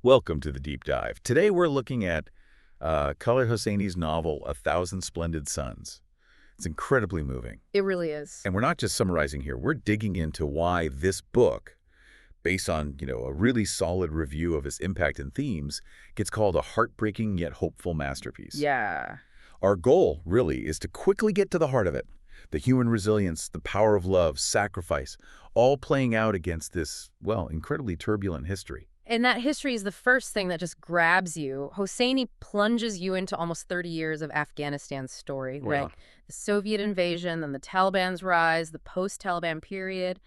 Welcome to the Deep Dive. Today we're looking at Khaled Hosseini's novel, A Thousand Splendid Suns. It's incredibly moving. It really is. And we're not just summarizing here. We're digging into why this book, based on, a really solid review of its impact and themes, gets called a heartbreaking yet hopeful masterpiece. Yeah. Our goal, really, is to quickly get to the heart of it. The human resilience, the power of love, sacrifice, all playing out against this, incredibly turbulent history. And that history is the first thing that just grabs you. Hosseini plunges you into almost 30 years of Afghanistan's story, Wow. right? The Soviet invasion, then the Taliban's rise, the post-Taliban period.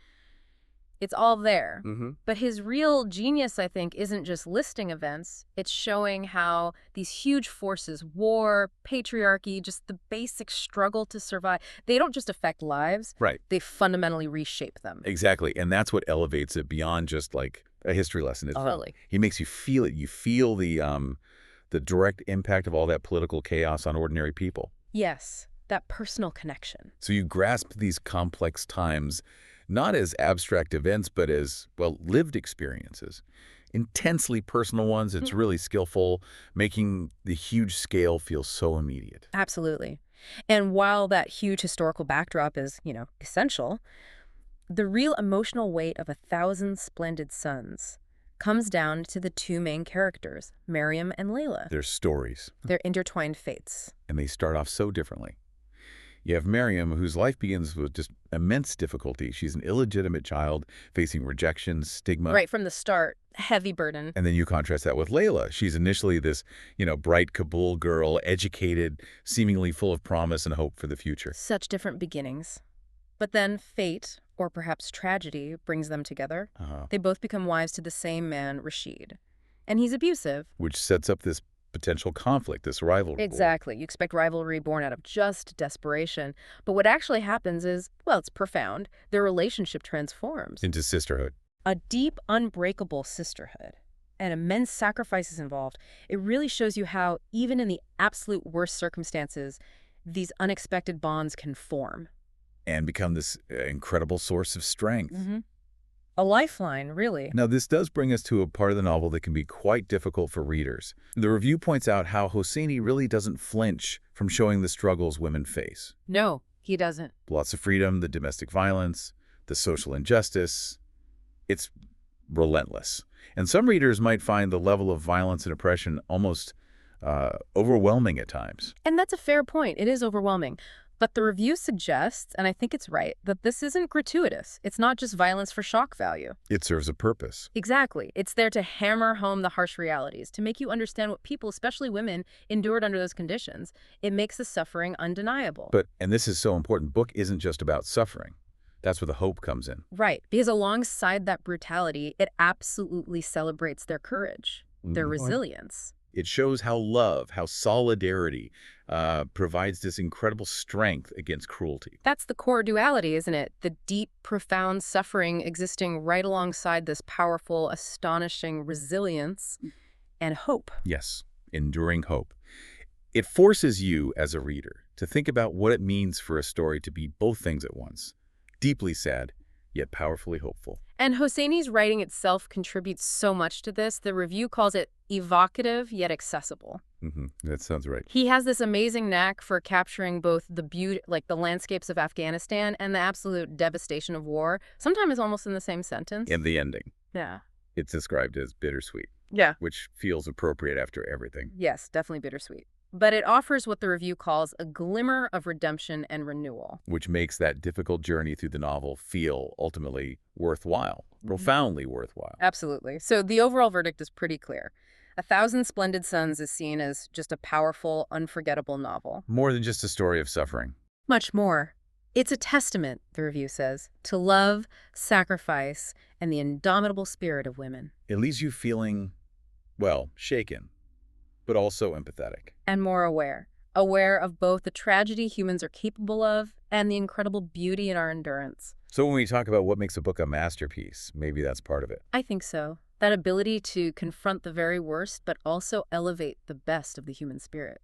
It's all there. But his real genius, I think, isn't just listing events. It's showing how these huge forces, war, patriarchy, just the basic struggle to survive, they don't just affect lives. Right. They fundamentally reshape them. Exactly. And that's what elevates it beyond just like a history lesson. Totally. He makes you feel it. You feel the direct impact of all that political chaos on ordinary people. Yes, that personal connection. So you grasp these complex times not as abstract events, but as, lived experiences. Intensely personal ones. It's really skillful, making the huge scale feel so immediate. Absolutely. And while that huge historical backdrop is, essential, the real emotional weight of A Thousand Splendid Suns comes down to the two main characters, Miriam and Layla. Their stories. Their intertwined fates. And they start off so differently. You have Miriam, whose life begins with just immense difficulty. She's an illegitimate child facing rejection, stigma. Right from the start, heavy burden. And then you contrast that with Layla. She's initially this, bright Kabul girl, educated, seemingly full of promise and hope for the future. Such different beginnings. But then fate, or perhaps tragedy, brings them together. They both become wives to the same man, Rashid. And he's abusive. Which sets up this potential conflict, this rivalry. Exactly. You expect rivalry born out of just desperation. But what actually happens is, it's profound. Their relationship transforms. Into sisterhood. A deep, unbreakable sisterhood. And immense sacrifices involved. It really shows you how, even in the absolute worst circumstances, these unexpected bonds can form. And become this incredible source of strength. A lifeline, really. Now, this does bring us to a part of the novel that can be quite difficult for readers. The review points out how Hosseini really doesn't flinch from showing the struggles women face. No, he doesn't. Lots of freedom, the domestic violence, the social injustice. It's relentless. And some readers might find the level of violence and oppression almost overwhelming at times. And that's a fair point. It is overwhelming. But the review suggests, and I think it's right, that this isn't gratuitous. It's not just violence for shock value. It serves a purpose. Exactly. It's there to hammer home the harsh realities, to make you understand what people, especially women, endured under those conditions. It makes the suffering undeniable. But, and this is so important, book isn't just about suffering. That's where the hope comes in. Right. Because alongside that brutality, it absolutely celebrates their courage, their resilience. It shows how love, how solidarity provides this incredible strength against cruelty. That's the core duality, isn't it? The deep, profound suffering existing right alongside this powerful, astonishing resilience and hope. Yes, enduring hope. It forces you, as a reader, to think about what it means for a story to be both things at once. Deeply sad, yet powerfully hopeful. And Hosseini's writing itself contributes so much to this. The review calls it evocative yet accessible. That sounds right. He has this amazing knack for capturing both the beauty, like the landscapes of Afghanistan, and the absolute devastation of war. Sometimes almost in the same sentence. And the ending. Yeah. It's described as bittersweet. Yeah. Which feels appropriate after everything. Yes, definitely bittersweet. But it offers what the review calls a glimmer of redemption and renewal. Which makes that difficult journey through the novel feel ultimately worthwhile, profoundly worthwhile. Absolutely. So the overall verdict is pretty clear. A Thousand Splendid Suns is seen as just a powerful, unforgettable novel. More than just a story of suffering. Much more. It's a testament, the review says, to love, sacrifice, and the indomitable spirit of women. It leaves you feeling, shaken, but also empathetic. And more aware. Aware of both the tragedy humans are capable of and the incredible beauty in our endurance. So when we talk about what makes a book a masterpiece, maybe that's part of it. I think so. That ability to confront the very worst, but also elevate the best of the human spirit.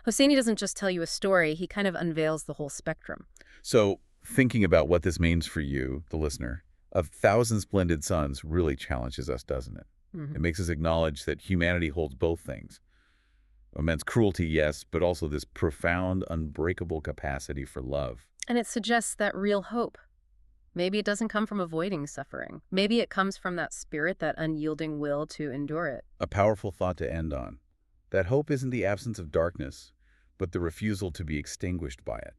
Hosseini doesn't just tell you a story, he kind of unveils the whole spectrum. So thinking about what this means for you, the listener, A Thousand Splendid Suns really challenges us, doesn't it? Hmm. It makes us acknowledge that humanity holds both things. Immense cruelty, yes, but also this profound, unbreakable capacity for love. And it suggests that real hope. Maybe it doesn't come from avoiding suffering. Maybe it comes from that spirit, that unyielding will to endure it. A powerful thought to end on. That hope isn't the absence of darkness, but the refusal to be extinguished by it.